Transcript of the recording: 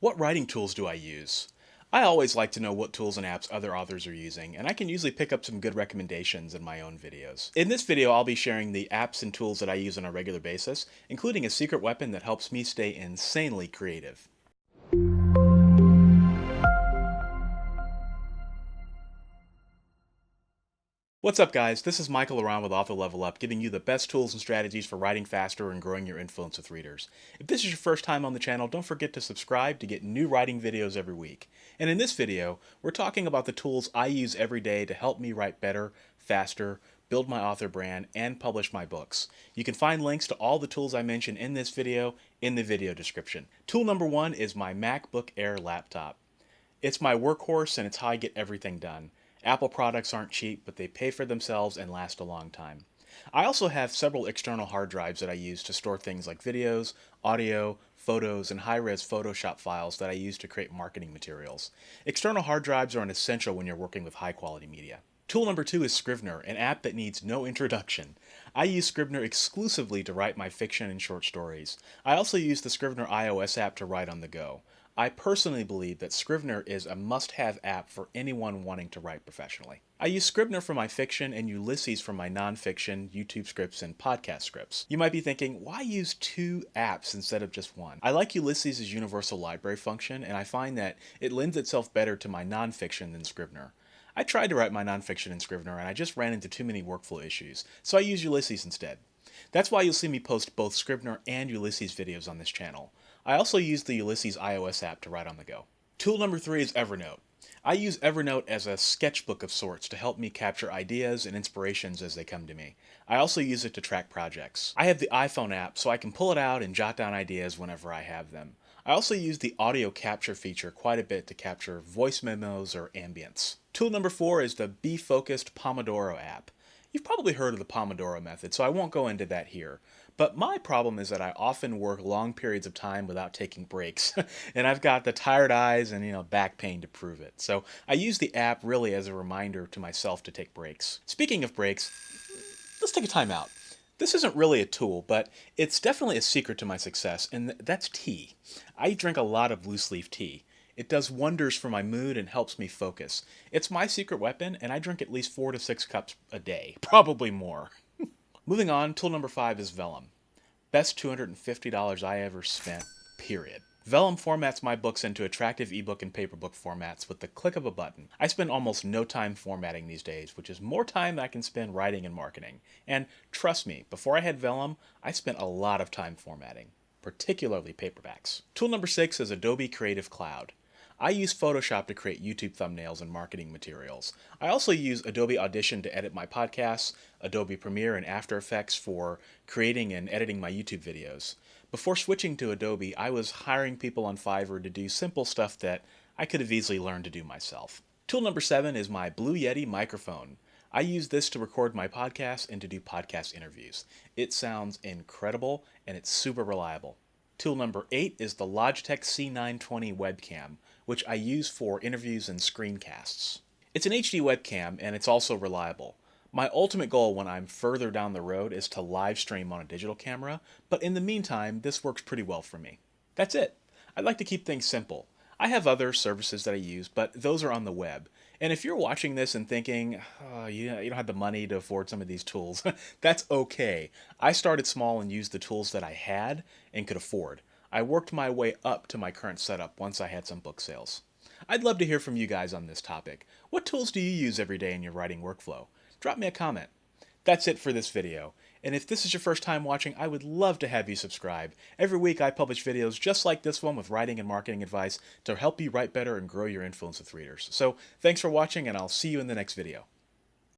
What writing tools do I use? I always like to know what tools and apps other authors are using, and I can usually pick up some good recommendations in my own videos. In this video, I'll be sharing the apps and tools that I use on a regular basis, including a secret weapon that helps me stay insanely creative. What's up, guys? This is Michael Around with Author Level Up, giving you the best tools and strategies for writing faster and growing your influence with readers. If this is your first time on the channel, don't forget to subscribe to get new writing videos every week. And in this video, we're talking about the tools I use every day to help me write better, faster, build my author brand, and publish my books. You can find links to all the tools I mentioned in this video in the video description. Tool number one is my MacBook Air laptop. It's my workhorse and it's how I get everything done. Apple products aren't cheap, but they pay for themselves and last a long time. I also have several external hard drives that I use to store things like videos, audio, photos, and high-res Photoshop files that I use to create marketing materials. External hard drives are an essential when you're working with high-quality media. Tool number two is Scrivener, an app that needs no introduction. I use Scrivener exclusively to write my fiction and short stories. I also use the Scrivener iOS app to write on the go. I personally believe that Scrivener is a must-have app for anyone wanting to write professionally. I use Scrivener for my fiction and Ulysses for my nonfiction, YouTube scripts, and podcast scripts. You might be thinking, why use two apps instead of just one? I like Ulysses' universal library function, and I find that it lends itself better to my nonfiction than Scrivener. I tried to write my nonfiction in Scrivener, and I just ran into too many workflow issues, so I use Ulysses instead. That's why you'll see me post both Scrivener and Ulysses videos on this channel. I also use the Ulysses iOS app to write on the go. Tool number three is Evernote. I use Evernote as a sketchbook of sorts to help me capture ideas and inspirations as they come to me. I also use it to track projects. I have the iPhone app so I can pull it out and jot down ideas whenever I have them. I also use the audio capture feature quite a bit to capture voice memos or ambience. Tool number four is the Be Focused Pomodoro app. You've probably heard of the Pomodoro method, so I won't go into that here. But my problem is that I often work long periods of time without taking breaks, and I've got the tired eyes and back pain to prove it. So I use the app really as a reminder to myself to take breaks. Speaking of breaks, let's take a time out. This isn't really a tool, but it's definitely a secret to my success, and that's tea. I drink a lot of loose leaf tea. It does wonders for my mood and helps me focus. It's my secret weapon, and I drink at least 4 to 6 cups a day, probably more. Moving on, tool number 5 is Vellum. Best $250 I ever spent, period. Vellum formats my books into attractive ebook and paperbook formats with the click of a button. I spend almost no time formatting these days, which is more time than I can spend writing and marketing. And trust me, before I had Vellum, I spent a lot of time formatting, particularly paperbacks. Tool number 6 is Adobe Creative Cloud. I use Photoshop to create YouTube thumbnails and marketing materials. I also use Adobe Audition to edit my podcasts, Adobe Premiere and After Effects for creating and editing my YouTube videos. Before switching to Adobe, I was hiring people on Fiverr to do simple stuff that I could have easily learned to do myself. Tool number 7 is my Blue Yeti microphone. I use this to record my podcasts and to do podcast interviews. It sounds incredible and it's super reliable. Tool number 8 is the Logitech C920 webcam, which I use for interviews and screencasts. It's an HD webcam and it's also reliable. My ultimate goal when I'm further down the road is to live stream on a digital camera, but in the meantime, this works pretty well for me. That's it. I'd like to keep things simple. I have other services that I use, but those are on the web. And if you're watching this and thinking, oh, you don't have the money to afford some of these tools, that's okay. I started small and used the tools that I had and could afford. I worked my way up to my current setup once I had some book sales. I'd love to hear from you guys on this topic. What tools do you use every day in your writing workflow? Drop me a comment. That's it for this video. And if this is your first time watching, I would love to have you subscribe. Every week I publish videos just like this one with writing and marketing advice to help you write better and grow your influence with readers. So thanks for watching, and I'll see you in the next video.